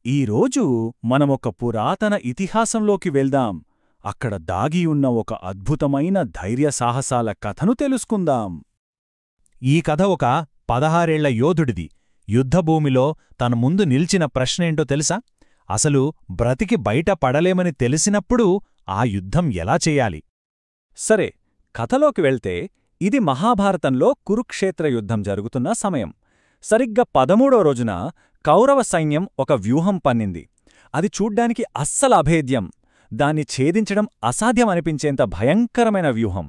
ఈరోజు మనమొక పురాతన ఇతిహాసంలోకి వెళ్దాం. అక్కడ దాగియున్న ఒక అద్భుతమైన ధైర్యసాహసాల కథను తెలుసుకుందాం. ఈ కథ ఒక 16 ఏళ్ల యోధుడిది. యుద్ధభూమిలో తన ముందు నిల్చిన ప్రశ్నేంటో తెలుసా? అసలు బ్రతికి బయట పడలేమని తెలిసినప్పుడు ఆ యుద్ధం ఎలా చెయ్యాలి? సరే, కథలోకి వెళ్తే ఇది మహాభారతంలో కురుక్షేత్ర యుద్ధం జరుగుతున్న సమయం. సరిగ్గా 13వ రోజున కౌరవ సైన్యం ఒక వ్యూహం పన్నింది. అది చూడ్డానికి అస్సలు అభేద్యం, దాన్ని ఛేదించడం అసాధ్యమనిపించేంత భయంకరమైన వ్యూహం.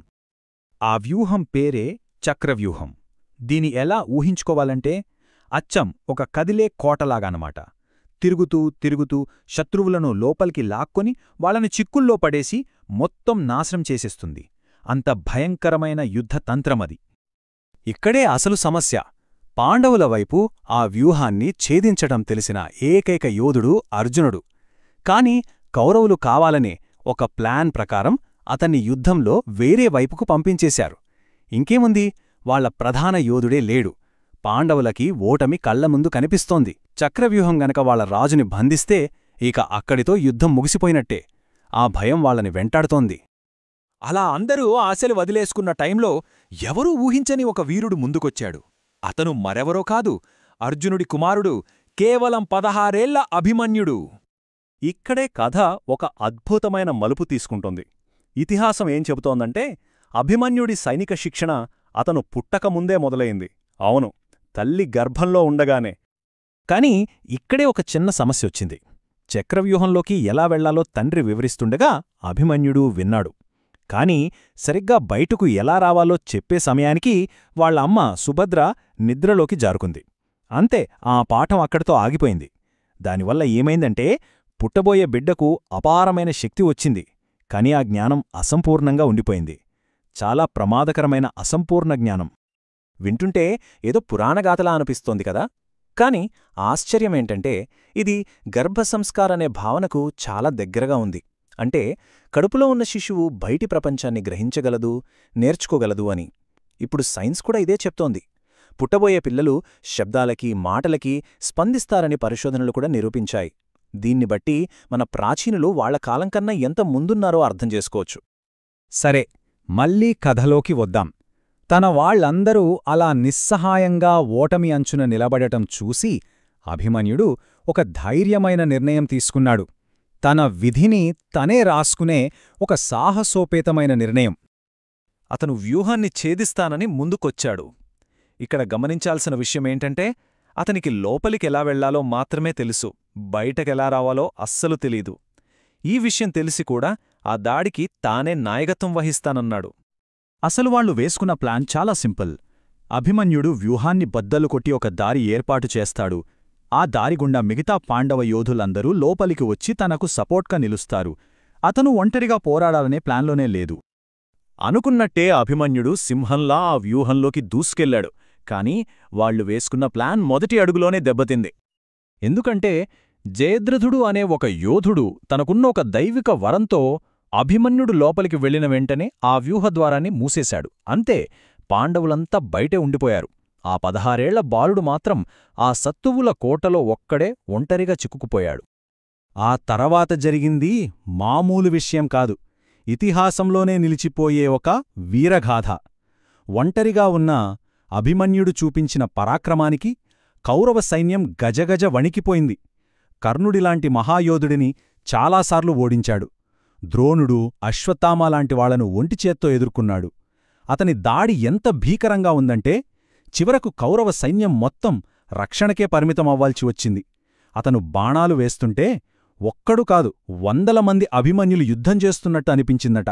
ఆ వ్యూహం పేరే చక్రవ్యూహం. దీని ఎలా ఊహించుకోవాలంటే అచ్చం ఒక కదిలే కోటలాగానమాట. తిరుగుతూ తిరుగుతూ శత్రువులను లోపలికి లాక్కొని వాళ్ళని చిక్కుల్లో పడేసి మొత్తం నాశనం చేసేస్తుంది. అంత భయంకరమైన యుద్ధతంత్రమది. ఇక్కడే అసలు సమస్య. పాండవుల వైపు ఆ వ్యూహాన్ని ఛేదించడం తెలిసిన ఏకైక యోధుడు అర్జునుడు. కాని కౌరవులు కావాలనే ఒక ప్లాన్ ప్రకారం అతన్ని యుద్ధంలో వేరే వైపుకు పంపించేశారు. ఇంకేముంది, వాళ్ల ప్రధాన యోధుడే లేడు. పాండవులకి ఓటమి కళ్లముందు కనిపిస్తోంది. చక్రవ్యూహం గనక వాళ్ల రాజుని బంధిస్తే ఇక అక్కడితో యుద్ధం ముగిసిపోయినట్టే. ఆ భయం వాళ్ళని వెంటాడుతోంది. అలా అందరూ ఆశలు వదిలేసుకున్న టైంలో ఎవరూ ఊహించని ఒక వీరుడు ముందుకొచ్చాడు. అతను మరెవరో కాదు, అర్జునుడి కుమారుడు, కేవలం 16 ఏళ్ల అభిమన్యుడు. ఇక్కడే కథ ఒక అద్భుతమైన మలుపు తీసుకుంటోంది. ఇతిహాసం ఏం చెబుతోందంటే, అభిమన్యుడి సైనిక శిక్షణ అతను పుట్టకముందే మొదలైంది. అవును, తల్లి గర్భంలో ఉండగానే. కాని ఇక్కడే ఒక చిన్న సమస్యొచ్చింది. చక్రవ్యూహంలోకి ఎలా వెళ్లాలో తండ్రి వివరిస్తుండగా అభిమన్యుడు విన్నాడు. కాని సరిగ్గా బయటకు ఎలా రావాలో చెప్పే సమయానికి వాళ్ల అమ్మ సుభద్ర నిద్రలోకి జారుకుంది. అంతే, ఆ పాఠం అక్కడితో ఆగిపోయింది. దానివల్ల ఏమైందంటే, పుట్టబోయే బిడ్డకు అపారమైన శక్తి వచ్చింది. కాని ఆ జ్ఞానం అసంపూర్ణంగా ఉండిపోయింది. చాలా ప్రమాదకరమైన అసంపూర్ణ జ్ఞానం. వింటుంటే ఏదో పురాణగాథలా అనిపిస్తోంది కదా. కాని ఆశ్చర్యమేంటంటే, ఇది గర్భసంస్కారనే భావనకు చాలా దగ్గరగా ఉంది. అంటే కడుపులో ఉన్న శిశువు బయటి ప్రపంచాన్ని గ్రహించగలదు, నేర్చుకోగలదు అని. ఇప్పుడు సైన్స్ కూడా ఇదే చెప్తోంది. పుట్టబోయే పిల్లలు శబ్దాలకి, మాటలకి స్పందిస్తారని పరిశోధనలు కూడా నిరూపించాయి. దీన్ని బట్టి మన ప్రాచీనులు వాళ్ల కాలం కన్నా ఎంత ముందున్నారో అర్థం చేసుకోవచ్చు. సరే, మళ్లీ కథలోకి వద్దాం. తన వాళ్లందరూ అలా నిస్సహాయంగా ఓటమి అంచున నిలబడటం చూసి అభిమన్యుడు ఒక ధైర్యమైన నిర్ణయం తీసుకున్నాడు. తన విధిని తనే రాసుకునే ఒక సాహసోపేతమైన నిర్ణయం. అతను వ్యూహాన్ని ఛేదిస్తానని ముందుకొచ్చాడు. ఇక్కడ గమనించాల్సిన విషయమేంటంటే, అతనికి లోపలికెలా వెళ్లాలో మాత్రమే తెలుసు, బయటకెలా రావాలో అస్సలు తెలీదు. ఈ విషయం తెలిసి కూడా ఆ దాడికి తానే నాయకత్వం వహిస్తానన్నాడు. అసలు వాళ్లు వేసుకున్న ప్లాన్ చాలా సింపుల్. అభిమన్యుడు వ్యూహాన్ని బద్దలు కొట్టి ఒక దారి ఏర్పాటు చేస్తాడు. ఆ దారిగుండా మిగతా పాండవ యోధులందరూ లోపలికి వచ్చి తనకు సపోర్ట్గా నిలుస్తారు. అతను ఒంటరిగా పోరాడాలనే ప్లాన్లోనే లేదు. అనుకున్నట్టే అభిమన్యుడు సింహంలా ఆ వ్యూహంలోకి దూసుకెళ్లాడు. కాని వాళ్లు వేసుకున్న ప్లాన్ మొదటి అడుగులోనే దెబ్బతింది. ఎందుకంటే జయద్రథుడు అనే ఒక యోధుడు తనకున్న ఒక దైవిక వరంతో అభిమన్యుడు లోపలికి వెళ్లిన వెంటనే ఆ వ్యూహద్వారాన్ని మూసేశాడు. అంతే, పాండవులంతా బయటే ఉండిపోయారు. ఆ 16 ఏళ్ల బాలుడు మాత్రం ఆ సత్తువుల కోటలో ఒక్కడే ఒంటరిగా చిక్కుకుపోయాడు. ఆ తర్వాత జరిగింది మామూలు విషయం కాదు. ఇతిహాసంలోనే నిలిచిపోయే ఒక వీరగాథ. ఒంటరిగా ఉన్న అభిమన్యుడు చూపించిన పరాక్రమానికి కౌరవ సైన్యం గజగజ వణికిపోయింది. కర్ణుడిలాంటి మహాయోధుడిని చాలాసార్లు ఓడించాడు. ద్రోణుడు, అశ్వత్థామలాంటి వాళ్లను ఒంటిచేత్తో ఎదుర్కొన్నాడు. అతని దాడి ఎంత భీకరంగా ఉందంటే, చివరకు కౌరవ సైన్యం మొత్తం రక్షణకే పరిమితమవ్వాల్చి వచ్చింది. అతను బాణాలు వేస్తుంటే ఒక్కడు కాదు, 100 మంది అభిమన్యులు యుద్ధం చేస్తున్నట్టు అనిపించిందట.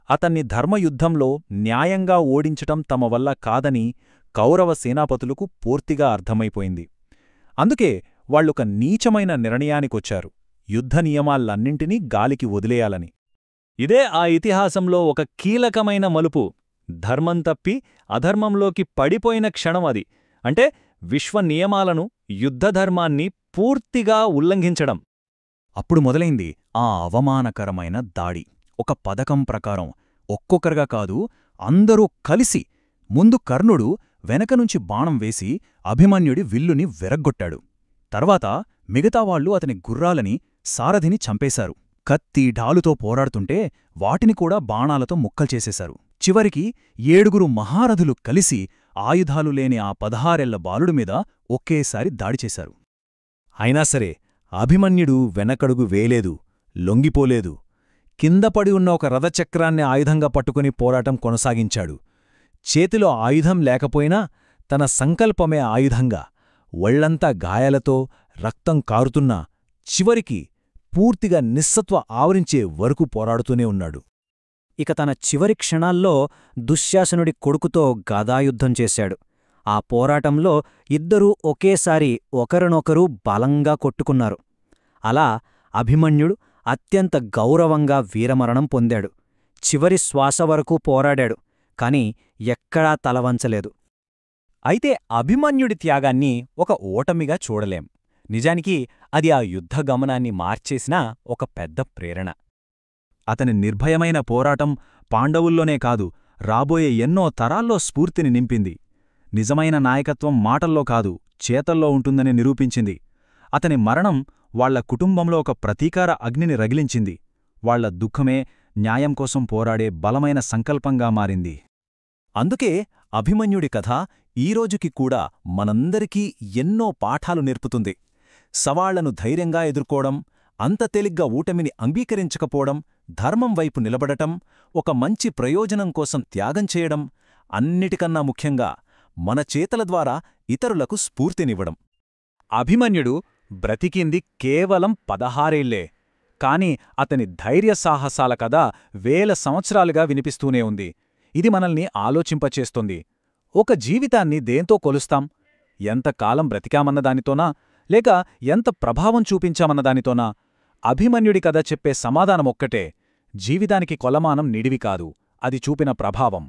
అతన్ని ధర్మయుద్ధంలో న్యాయంగా ఓడించటం తమ వల్ల కాదని కౌరవ సేనాపతులకు పూర్తిగా అర్థమైపోయింది. అందుకే వాళ్లొక నీచమైన నిర్ణయానికొచ్చారు: యుద్ధ నియమాలన్నింటినీ గాలికి వదిలేయాలని. ఇదే ఆ ఇతిహాసంలో ఒక కీలకమైన మలుపు. ధర్మం తప్పి అధర్మంలోకి పడిపోయిన క్షణం అది. అంటే విశ్వనియమాలను, యుద్ధధర్మాన్ని పూర్తిగా ఉల్లంఘించడం. అప్పుడు మొదలైంది ఆ అవమానకరమైన దాడి. ఒక పథకం ప్రకారం ఒక్కొక్కరుగా కాదు, అందరూ కలిసి. ముందు కర్ణుడు వెనకనుంచి బాణం వేసి అభిమన్యుడి విల్లుని వెరగ్గొట్టాడు. తర్వాత మిగతావాళ్లు అతని గుర్రాలని, సారథిని చంపేశారు. కత్తి, ఢాలుతో పోరాడుతుంటే వాటిని కూడా బాణాలతో ముక్కల్చేసేశారు. చివరికి 7 మహారథులు కలిసి ఆయుధాలు లేని ఆ 16 ఏళ్ల బాలుడిమీద ఒకేసారి దాడిచేశారు. అయినా సరే అభిమన్యుడు వెనకడుగు వేయలేదు, లొంగిపోలేదు. కిందపడి ఉన్న ఒక రథచక్రాన్ని ఆయుధంగా పట్టుకుని పోరాటం కొనసాగించాడు. చేతిలో ఆయుధం లేకపోయినా తన సంకల్పమే ఆయుధంగా, ఒళ్లంతా గాయాలతో రక్తం కారుతున్నా చివరికి పూర్తిగా నిస్సత్వ ఆవరించే వరకు పోరాడుతూనే ఉన్నాడు. ఇక తన చివరి క్షణాల్లో దుశ్శాసనుడి కొడుకుతో గదాయుద్ధం చేశాడు. ఆ పోరాటంలో ఇద్దరూ ఒకేసారి ఒకరినొకరు బలంగా కొట్టుకున్నారు. అలా అభిమన్యుడు అత్యంత గౌరవంగా వీరమరణం పొందాడు. చివరి శ్వాస వరకు పోరాడాడు, కాని ఎక్కడా తలవంచలేదు. అయితే అభిమన్యుడి త్యాగాన్ని ఒక ఓటమిగా చూడలేం. నిజానికి అది ఆ యుద్ధ గమనాన్ని మార్చేసిన ఒక పెద్ద ప్రేరణ. అతని నిర్భయమైన పోరాటం పాండవుల్లోనే కాదు, రాబోయే ఎన్నో తరాల్లో స్ఫూర్తిని నింపింది. నిజమైన నాయకత్వం మాటల్లో కాదు, చేతల్లో ఉంటుందని నిరూపించింది. అతని మరణం వాళ్ల కుటుంబంలో ఒక ప్రతీకార అగ్నిని రగిలించింది. వాళ్ల దుఃఖమే న్యాయం కోసం పోరాడే బలమైన సంకల్పంగా మారింది. అందుకే అభిమన్యుడి కథ ఈరోజుకి కూడా మనందరికీ ఎన్నో పాఠాలు నేర్పుతుంది. సవాళ్లను ధైర్యంగా ఎదుర్కోవడం, అంత తేలిగ్గా ఊటమిని అంగీకరించకపోవడం, ధర్మం వైపు నిలబడటం, ఒక మంచి ప్రయోజనం కోసం త్యాగం చేయడం, అన్నిటికన్నా ముఖ్యంగా మన చేతల ద్వారా ఇతరులకు స్ఫూర్తినివ్వడం. అభిమన్యుడు బ్రతికింది కేవలం 16 ఏళ్లే, కాని అతని ధైర్యసాహసాల కథ వేల సంవత్సరాలుగా వినిపిస్తూనే ఉంది. ఇది మనల్ని ఆలోచింపచేస్తుంది. ఒక జీవితాన్ని దేంతో కొలుస్తాం? ఎంతకాలం బ్రతికామన్నదానితోనా, లేక ఎంత ప్రభావం చూపించామన్నదానితోనా? అభిమన్యుడి కథ చెప్పే సమాధానమొక్కటే: జీవితానికి కొలమానం నిడివి కాదు, అది చూపిన ప్రభావం.